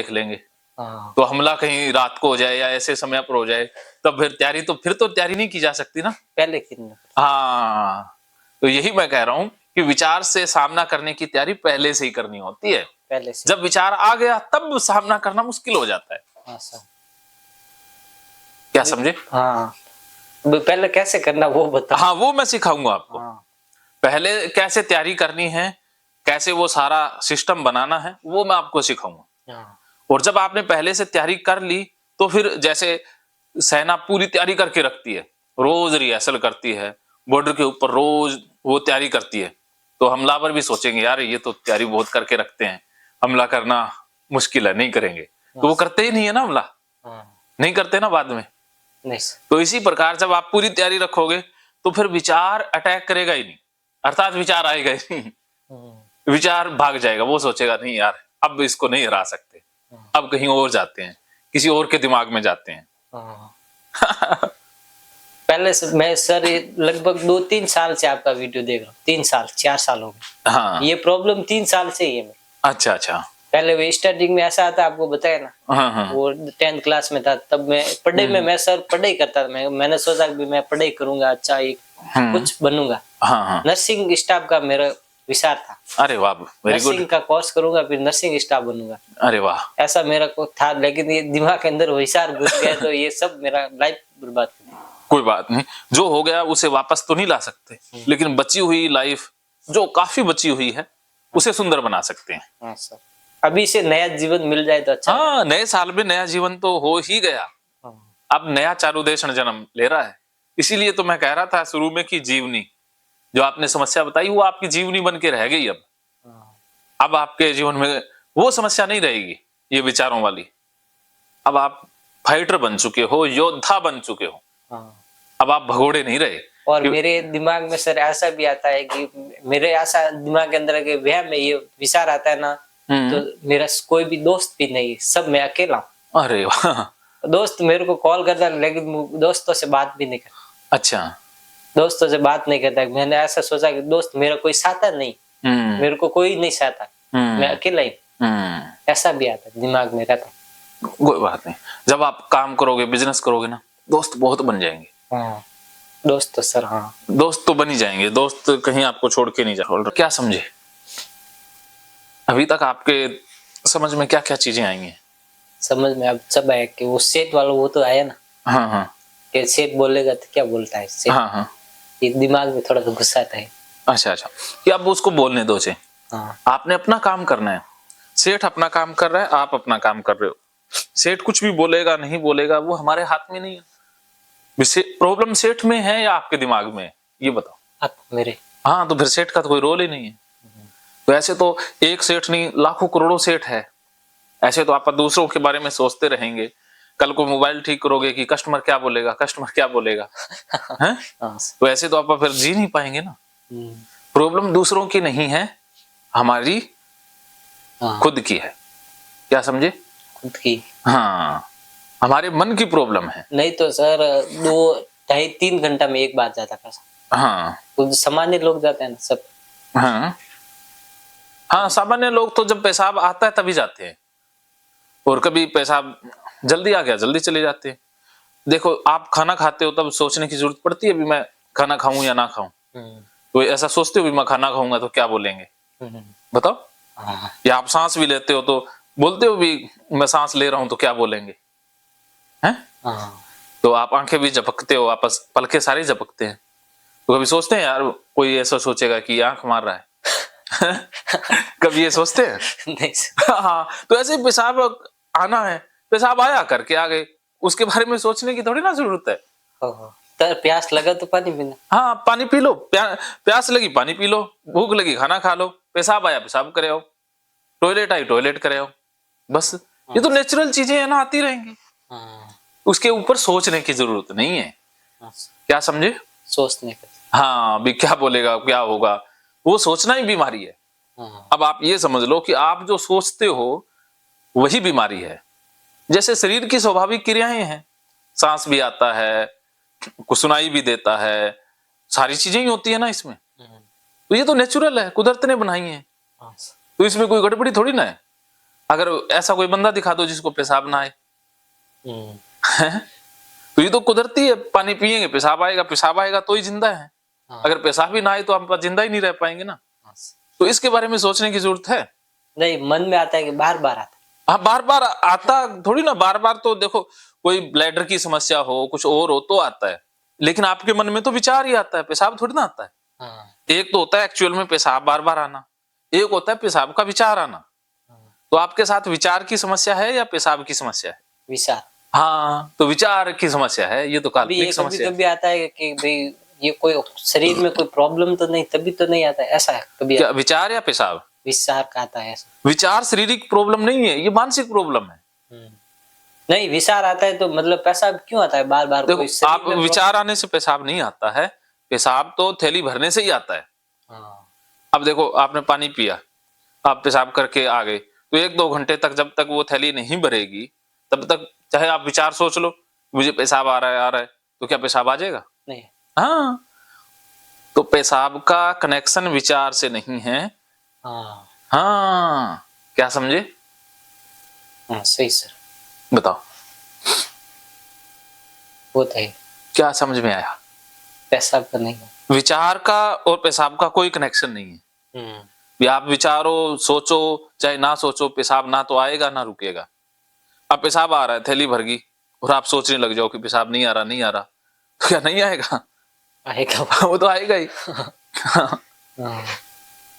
देख लेंगे। हाँ। तो हमला कहीं रात को हो जाए या ऐसे समय पर हो जाए, तब फिर तो तैयारी नहीं की जा सकती ना। पहले कितना। हाँ, तो यही मैं कह रहा हूँ कि विचार से सामना करने की तैयारी पहले से ही करनी होती है। पहले से। जब विचार आ गया तब सामना करना मुश्किल हो जाता है। हाँ सर। क्या समझे? हाँ, पहले कैसे करना वो बताओ। हाँ, वो मैं सिखाऊंगा आपको। हाँ। पहले कैसे तैयारी करनी है, कैसे वो सारा सिस्टम बनाना है, वो मैं आपको सिखाऊंगा। हाँ। और जब आपने पहले से तैयारी कर ली, तो फिर जैसे सेना पूरी तैयारी करके रखती है, रोज रिहर्सल करती है, बॉर्डर के ऊपर रोज वो तैयारी करती है, तो हमलावर भी सोचेंगे यार ये तो तैयारी बहुत करके रखते हैं, हमला करना मुश्किल है, नहीं करेंगे। तो वो करते ही नहीं है ना हमला। हाँ। नहीं करते ना बाद में। नहीं। तो इसी प्रकार जब आप पूरी तैयारी रखोगे, तो फिर विचार अटैक करेगा ही नहीं, अर्थात विचार आएगा ही नहीं। विचार भाग जाएगा, वो सोचेगा नहीं यार अब इसको नहीं हरा सकते, अब कहीं और जाते हैं, किसी और के दिमाग में जाते हैं। पहले से मैं सर लगभग 2-3 साल से आपका वीडियो देख रहा हूँ। 3 साल 4 साल हो गए। हाँ। ये प्रॉब्लम 3 साल से ही है। अच्छा अच्छा। पहले वो स्टार्टिंग में ऐसा आता आपको बताया ना। हाँ हाँ। वो 10th क्लास में था, तब मैं पढ़ाई में मैं सर पढ़ाई करता था। मैंने सोचा कि मैं पढ़ाई करूंगा, अच्छा एक कुछ बनूंगा। हाँ हाँ। नर्सिंग स्टाफ का मेरा विचार था। अरे वाह, वेरी गुड। नर्सिंग का कोर्स करूंगा, फिर नर्सिंग स्टाफ बनूंगा। अरे वाह, ऐसा मेरा को था, लेकिन ये दिमाग के अंदर विचार घुस गया तो ये सब मेरा लाइफ बर्बाद कर दिया। कोई बात नहीं, जो हो गया उसे वापस तो नहीं ला सकते, लेकिन बची हुई लाइफ जो काफी बची हुई है उसे सुंदर बना सकते हैं। हाँ सर, अभी से नया जीवन मिल जाए तो अच्छा। हाँ, नए साल में नया जीवन तो हो ही गया। अब नया चारुदेशन जन्म ले रहा है। इसीलिए तो मैं कह रहा था शुरू में कि जीवनी जो आपने समस्या बताई वो आपकी जीवनी बन के रह गई। अब आपके जीवन में वो समस्या नहीं रहेगी, ये विचारों वाली। अब आप फाइटर बन चुके हो, योद्धा बन चुके हो। अब आप भगोड़े नहीं रहे। और मेरे दिमाग में सर ऐसा भी आता है कि मेरे ऐसा दिमाग के अंदर के वह में ये विचार आता है ना, तो मेरा कोई भी दोस्त भी नहीं, सब मैं अकेला हूँ। अरे वाह। दोस्त मेरे को कॉल करता है, लेकिन दोस्तों से बात भी नहीं करता। अच्छा। दोस्तों से बात नहीं करता। मैंने ऐसा सोचा कि दोस्त मेरा कोई साथा नहीं, मेरे को कोई नहीं साथा, मैं अकेला ही। ऐसा भी आता है दिमाग में रहता। कोई बात नहीं, जब आप काम करोगे, बिजनेस करोगे ना, दोस्त बहुत बन जाएंगे। हाँ, दोस्त तो सर, हाँ दोस्त तो बन ही जाएंगे। दोस्त कहीं आपको छोड़ के नहीं जाएगा। क्या समझे? अभी तक आपके समझ में क्या क्या चीजें आई हैं? समझ में अब सब आया कि वो सेठ वाला वो तो आया ना। हाँ हाँ। कि सेठ बोलेगा तो क्या बोलता है सेठ। हाँ हाँ। ये दिमाग में थोड़ा सा गुस्सा आता है। अच्छा अच्छा, कि अब उसको बोलने दो। हाँ। आपने आपने अपना काम करना है। सेठ अपना काम कर रहा है, आप अपना काम कर रहे हो। सेठ कुछ भी बोलेगा नहीं बोलेगा वो हमारे हाथ में नहीं है। प्रॉब्लम सेठ में है या आपके दिमाग में है, ये बताओ। आप मेरे। हाँ, तो फिर सेठ का तो कोई रोल ही नहीं है। तो ऐसे तो एक सेठ नहीं, लाखों करोड़ों सेठ है। ऐसे तो आप दूसरों के बारे में सोचते रहेंगे। कल को मोबाइल ठीक करोगे कि कस्टमर क्या बोलेगा, कस्टमर क्या बोलेगा। हैं? तो ऐसे तो आप फिर जी नहीं पाएंगे ना। प्रॉब्लम दूसरों की नहीं है, हमारी खुद की है। क्या समझे? खुद की। हाँ, हमारे मन की प्रॉब्लम है। नहीं तो सर 2-2.5-3 घंटा में एक बार जाता पैसा। हाँ, तो सामान्य लोग जाते हैं ना सब। हाँ हाँ, सामान्य लोग तो जब पेशाब आता है तभी जाते हैं, और कभी पेशाब जल्दी आ गया जल्दी चले जाते हैं। देखो, आप खाना खाते हो तब सोचने की जरूरत पड़ती है भी मैं खाना खाऊं या ना खाऊं। तो ऐसा सोचते हो भी मैं खाना खाऊंगा तो क्या बोलेंगे, बताओ। या आप सांस भी लेते हो तो बोलते हो भी मैं सांस ले रहा हूं तो क्या बोलेंगे, हैं? तो आप आंखें भी झपकते हो, आपस पलके सारे झपकते हैं। तो कभी सोचते हैं यार कोई ऐसा सोचेगा कि आंख मार रहा है। कभी ये सोचते हैं? नहीं। हाँ, तो ऐसे पेशाब आना है, पेशाब आया करके आ गए, उसके बारे में सोचने की थोड़ी ना जरूरत है। तो प्यास लगा तो पानी पीना। हाँ, पानी पी लो। प्यास लगी पानी पी लो, भूख लगी खाना खा लो, पेशाब आया पेशाब करे आओ, टॉयलेट आई टॉयलेट करे आओ, बस। ये तो नेचुरल चीजें है ना, आती रहेंगी। उसके ऊपर सोचने की जरूरत नहीं है। क्या समझे? सोचने का। हाँ, भी क्या बोलेगा क्या होगा, वो सोचना ही बीमारी है। अब आप ये समझ लो कि आप जो सोचते हो वही बीमारी है। जैसे शरीर की स्वाभाविक क्रियाएं हैं, सांस भी आता है, कुछ सुनाई भी देता है, सारी चीजें ही होती है ना इसमें। तो ये तो नेचुरल है, कुदरत ने बनाई है। तो इसमें कोई गड़बड़ी थोड़ी ना है। अगर ऐसा कोई बंदा दिखा दो जिसको पेशाब ना आए, हम्म, तो ये तो कुदरती है, पानी पिएंगे पेशाब आएगा तो ही जिंदा है। हाँ, अगर पेशाब ही ना आए तो हम जिंदा ही नहीं रह पाएंगे ना। हाँ। तो इसके बारे में सोचने की जरूरत है। नहीं, मन में आता है कि बार बार आता है। हाँ, बार बार आता थोड़ी ना, बार बार तो देखो कोई ब्लैडर की समस्या हो, कुछ और हो तो आता है, लेकिन आपके मन में तो विचार ही आता है, पेशाब थोड़ी ना आता है। हाँ, एक तो होता है एक्चुअल में पेशाब बार बार आना, एक होता है पेशाब का विचार आना। हाँ। तो आपके साथ विचार की समस्या है या पेशाब की समस्या है? विचार। हाँ, तो विचार की समस्या है, ये तो अभी काल्पनिक ये समस्या है। कभी आता है कि भाई ये कोई शरीर में कोई प्रॉब्लम तो नहीं, तभी तो नहीं आता है, ऐसा है कभी क्या विचार या पेशाब? विचार का आता है ऐसा। विचार शारीरिक प्रॉब्लम नहीं है, ये मानसिक प्रॉब्लम है। नहीं, विचार आता है तो मतलब पेशाब क्यों आता है बार बार? देखो, कोई शरीर आप में विचार आने से पेशाब नहीं आता है, पेशाब तो थैली भरने से ही आता है। हाँ, अब देखो, आपने पानी पिया, आप पेशाब करके आ गए, तो 1-2 घंटे तक जब तक वो थैली नहीं भरेगी, तब तक चाहे आप विचार सोच लो मुझे पेशाब आ रहा है, तो क्या पेशाब आ जाएगा? नहीं। हाँ, तो पेशाब का कनेक्शन विचार से नहीं है। हाँ, हाँ, क्या समझे? हाँ, सही सर, बताओ, वो तो है। क्या समझ में आया? पेशाब का नहीं। विचार का और पेशाब का कोई कनेक्शन नहीं है। भी आप विचारो, सोचो, चाहे ना सोचो, पेशाब ना तो आएगा ना रुकेगा। अब पेशाब आ रहा है, थैली भर गई, और आप सोचने लग जाओ कि पेशाब नहीं आ रहा, तो क्या नहीं आएगा? आएगा वो तो आएगा ही। हाँ,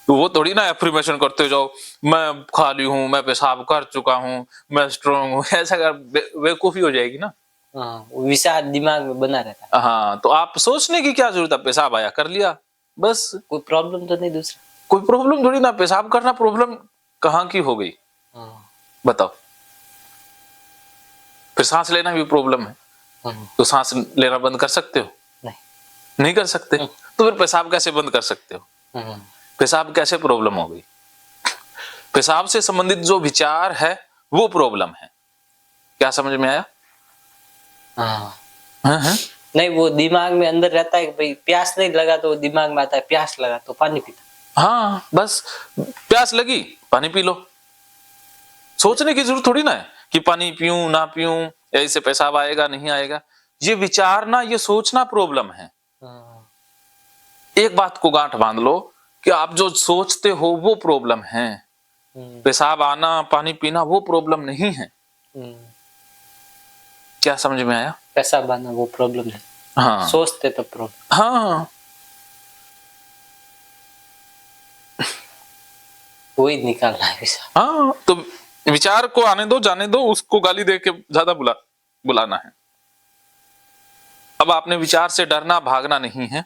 तो वो थोड़ी ना एफर्मेशन करते जाओ, मैं खाली हूँ, मैं पेशाब कर चुका हूँ, मैं स्ट्रॉन्ग हूँ, ऐसा कर बेवकूफी हो जाएगी ना। हाँ, वो विचार दिमाग में बना रहता है। हाँ, तो आप सोचने की क्या जरूरत है, पेशाब आया कर लिया बस। कोई प्रॉब्लम तो नहीं दूसरा? कोई प्रॉब्लम थोड़ी ना, पेशाब करना प्रॉब्लम कहाँ की हो गई? हाँ, बताओ। फिर सांस लेना भी प्रॉब्लम है, हाँ, तो सांस लेना बंद कर सकते हो? नहीं। नहीं कर सकते। तो फिर पेशाब कैसे बंद कर सकते हो? पेशाब कैसे प्रॉब्लम हो गई? पेशाब से संबंधित जो विचार है वो प्रॉब्लम है। क्या समझ में आया? हाँ, हाँ। नहीं, वो दिमाग में अंदर रहता है कि भाई प्यास नहीं लगा तो दिमाग में आता है प्यास लगा तो पानी पीता। हाँ, बस प्यास लगी पानी पी लो। सोचने की जरूरत थोड़ी ना है कि पानी पीऊं ना पीऊं, या इससे पेशाब आएगा नहीं आएगा। ये विचारना, ये सोचना प्रॉब्लम है। एक बात को गांठ बांध लो कि आप जो सोचते हो वो प्रॉब्लम है, पेशाब आना पानी पीना वो प्रॉब्लम नहीं है। क्या समझ में आया? पेशाब आना वो प्रॉब्लम है। हाँ, सोचते तो प्रॉब्लम। हाँ, वही निकालना है विचार। हाँ, तो विचार को आने दो, जाने दो, उसको गाली दे के ज्यादा बुलाना है। अब आपने विचार से डरना भागना नहीं है,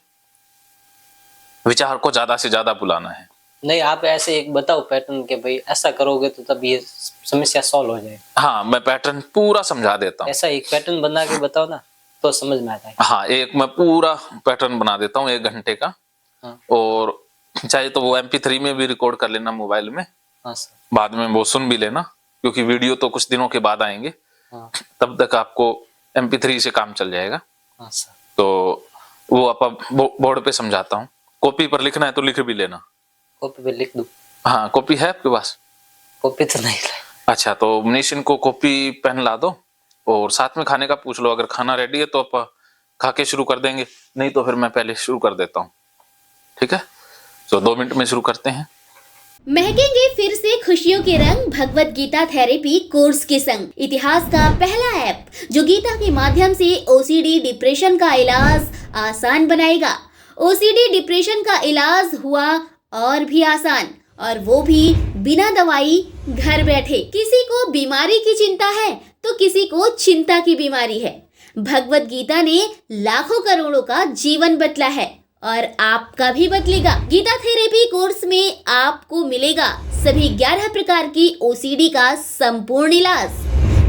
विचार को ज्यादा से ज्यादा बुलाना है। नहीं, आप ऐसे एक बताओ पैटर्न के भाई ऐसा करोगे तो तब ये समस्या सॉल्व हो जाएगी। हाँ, मैं पैटर्न पूरा समझा देता हूँ। ऐसा एक पैटर्न बना के बताओ ना तो समझ में आता है। हाँ, एक मैं पूरा पैटर्न बना देता हूँ 1 घंटे का। हाँ। और चाहे तो वो MP3 में भी रिकॉर्ड कर लेना मोबाइल में। हाँ सर। बाद में वो सुन भी लेना, क्योंकि वीडियो तो कुछ दिनों के बाद आएंगे। हाँ। तब तक आपको MP3 से काम चल जाएगा। हाँ सर। तो वो आप बोर्ड पे समझाता हूँ, कॉपी पर लिखना है तो लिख भी लेना। कॉपी पे लिख दूं? हाँ, कॉपी है आपके पास? कॉपी तो नहीं है। अच्छा, तो मनीष इनको कॉपी पेन ला दो, और साथ में खाने का पूछ लो। अगर खाना रेडी है तो आप खा के शुरू कर देंगे, नहीं तो फिर मैं पहले शुरू कर देता हूँ। ठीक है, तो 2 मिनट में शुरू करते हैं। महकेंगे फिर से खुशियों के रंग भगवत गीता थेरेपी कोर्स के संग। इतिहास का पहला ऐप जो गीता के माध्यम से OCD डिप्रेशन का इलाज आसान बनाएगा। OCD डिप्रेशन का इलाज हुआ और भी आसान, और वो भी बिना दवाई, घर बैठे। किसी को बीमारी की चिंता है तो किसी को चिंता की बीमारी है। भगवत गीता ने लाखों करोड़ों का जीवन बदला है और आपका भी बदलेगा। गीता थेरेपी कोर्स में आपको मिलेगा सभी 11 प्रकार की OCD का संपूर्ण इलाज,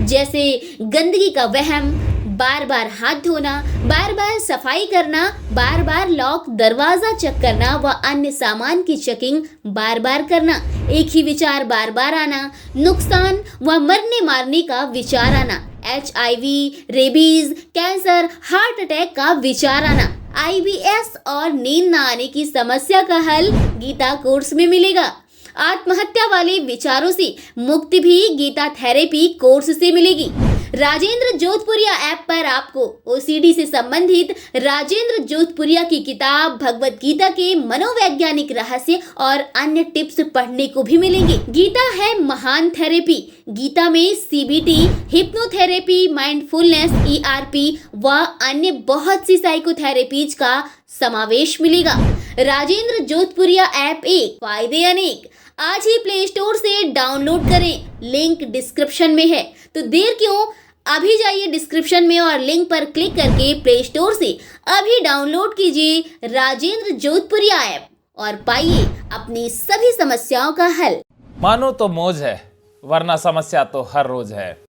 जैसे गंदगी का वहम, बार बार हाथ धोना, बार बार सफाई करना, बार बार लॉक दरवाजा चेक करना व अन्य सामान की चेकिंग बार बार करना, एक ही विचार बार बार आना, नुकसान व मरने मारने का विचार आना, HIV, rabies, cancer, heart attack का विचार आना, IBS और नींद न आने की समस्या का हल गीता कोर्स में मिलेगा। आत्महत्या वाले विचारों से मुक्ति भी गीता थेरेपी कोर्स से मिलेगी। राजेंद्र जोधपुरिया ऐप पर आपको ओसीडी से संबंधित राजेंद्र जोधपुरिया की किताब भगवत गीता के मनोवैज्ञानिक रहस्य और अन्य टिप्स पढ़ने को भी मिलेंगे। गीता है महान थेरेपी। गीता में सीबीटी, हिप्नोथेरेपी, माइंडफुलनेस, ईआरपी व अन्य बहुत सी साइकोथेरेपीज का समावेश मिलेगा। राजेंद्र जोधपुरिया ऐप एक, फायदे अनेक। आज ही प्ले स्टोर से डाउनलोड करें, लिंक डिस्क्रिप्शन में है। तो देर क्यों, अभी जाइए डिस्क्रिप्शन में और लिंक पर क्लिक करके प्ले स्टोर से अभी डाउनलोड कीजिए राजेंद्र जोधपुरिया ऐप और पाइए अपनी सभी समस्याओं का हल। मानो तो मौज है, वरना समस्या तो हर रोज है।